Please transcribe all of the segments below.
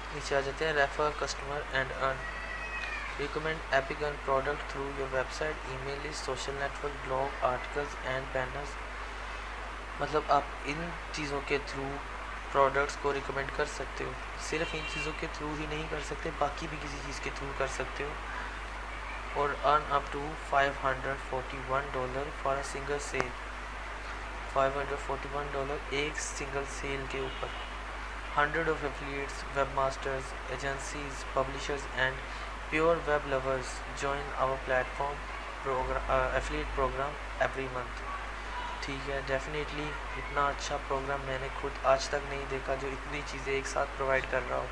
नीचे आ जाते हैं, refer customer and earn, recommend epic earn product through your website, email list, social network, blog, articles and banners. मतलब आप इन चीज़ों के थ्रू प्रोडक्ट्स को रिकमेंड कर सकते हो। सिर्फ इन चीज़ों के थ्रू ही नहीं कर सकते, बाकी भी किसी चीज़ के थ्रू कर सकते हो। और earn up to $541 for a single sale, $541 एक सिंगल सेल के ऊपर। 100 of affiliates, webmasters, agencies, publishers and pure web lovers join our platform affiliate program every month। ठीक है, डेफिनेटली इतना अच्छा प्रोग्राम मैंने खुद आज तक नहीं देखा जो इतनी चीज़ें एक साथ प्रोवाइड कर रहा हो।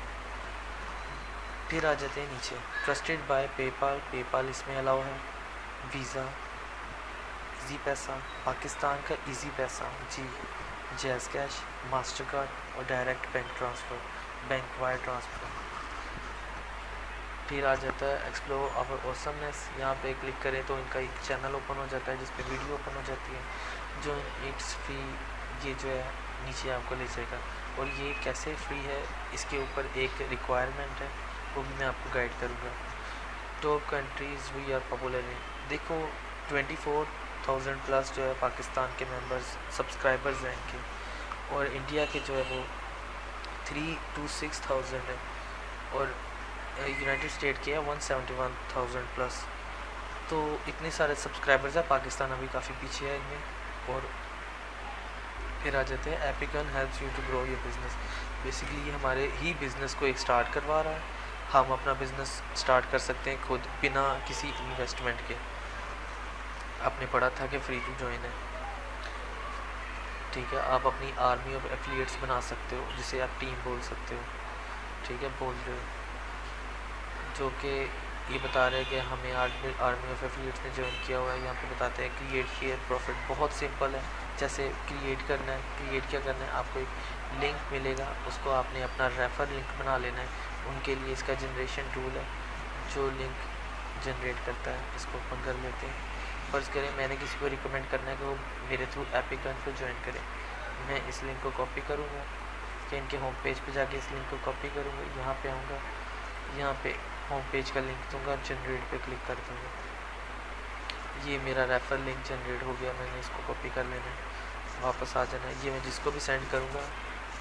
फिर आ जाते हैं नीचे, ट्रस्टेड बाय पेपाल, पेपाल इसमें अलाउ है, वीज़ा, इजी पैसा, पाकिस्तान का इजी पैसा, जी, जैज़ कैश, मास्टर कार्ड और direct bank transfer, bank wire transfer. फिर आ जाता है एक्सप्लोर आवर ऑसमनेस, यहाँ पे क्लिक करें तो इनका एक चैनल ओपन हो जाता है जिस पे वीडियो ओपन हो जाती है, जो इट्स फ्री, ये जो है नीचे आपको ले जाएगा। और ये कैसे फ्री है, इसके ऊपर एक रिक्वायरमेंट है, वो भी मैं आपको गाइड करूँगा। Top countries we are popular in, देखो 24,000 प्लस जो है पाकिस्तान के मेंबर्स सब्सक्राइबर्स हैं इनके, और इंडिया के जो है वो 3 to 6,000 है, और यूनाइटेड स्टेट के है 171,000 प्लस। तो इतने सारे सब्सक्राइबर्स हैं, पाकिस्तान अभी काफ़ी पीछे है इनमें। और फिर आ जाते हैं epic earn helps you to grow your business, basically ये हमारे ही बिज़नेस को एक स्टार्ट करवा रहा है। हम अपना बिज़नेस स्टार्ट कर सकते हैं खुद बिना किसी इन्वेस्टमेंट के। आपने पढ़ा था कि फ्री टू ज्वाइन है, ठीक है। आप अपनी आर्मी ऑफ एफिलिएट्स बना सकते हो, जिसे आप टीम बोल सकते हो, ठीक है, बोल रहे हो, जो कि ये बता रहे हैं कि हमें आर्मी ऑफ एफिलिएट्स ने ज्वाइन किया हुआ है। यहाँ पे बताते हैं क्रिएट शेयर प्रॉफिट, बहुत सिंपल है। जैसे क्रिएट करना है, क्रिएट क्या करना है, आपको एक लिंक मिलेगा, उसको आपने अपना रेफर लिंक बना लेना है। उनके लिए इसका जनरेशन टूल है जो लिंक जनरेट करता है। इसको ओपन कर लेते हैं। फ़र्ज़ करें मैंने किसी को रिकमेंड करना है कि वो मेरे थ्रू एपिक अर्न को ज्वाइन करें, मैं इस लिंक को कॉपी करूँगा कि इनके होम पेज पे जाके इस लिंक को कॉपी करूँगा, यहाँ पे आऊँगा, यहाँ पे होम पेज का लिंक दूंगा, जनरेट पे क्लिक कर दूँगा, ये मेरा रेफर लिंक जनरेट हो गया। मैंने इसको कॉपी कर लेना है, वापस आ जाना है। ये मैं जिसको भी सेंड करूँगा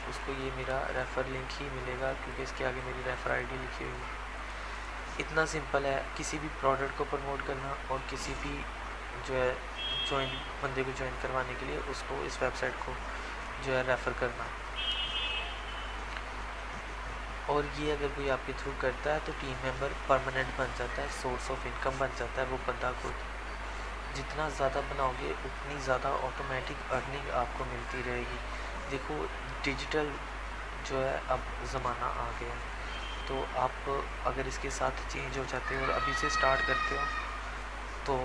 उसको ये मेरा रेफ़र लिंक ही मिलेगा, क्योंकि इसके आगे मेरी रेफ़र आईडी लिखी हुई है। इतना सिंपल है किसी भी प्रोडक्ट को प्रमोट करना, और किसी भी जो है बंदे को ज्वाइन करवाने के लिए उसको इस वेबसाइट को जो है रेफ़र करना। और ये अगर कोई आपके थ्रू करता है तो टीम मेंबर परमानेंट बन जाता है, सोर्स ऑफ इनकम बन जाता है वो बंदा खुद। जितना ज़्यादा बनाओगे उतनी ज़्यादा ऑटोमेटिक अर्निंग आपको मिलती रहेगी। देखो डिजिटल जो है अब ज़माना आ गया है, तो आप अगर इसके साथ चेंज हो जाते हो और अभी से स्टार्ट करते हो तो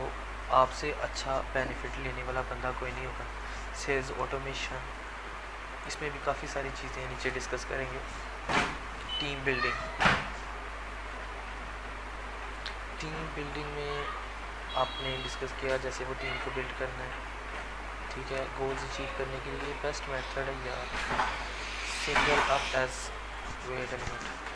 आपसे अच्छा बेनिफिट लेने वाला बंदा कोई नहीं होगा। सेल्स ऑटोमेशन, इसमें भी काफ़ी सारी चीज़ें नीचे डिस्कस करेंगे। टीम बिल्डिंग में आपने डिस्कस किया जैसे वो टीम को बिल्ड करना है, ठीक है। गोल्स अचीव करने के लिए बेस्ट मेथड है यार single up edge, wait a minute,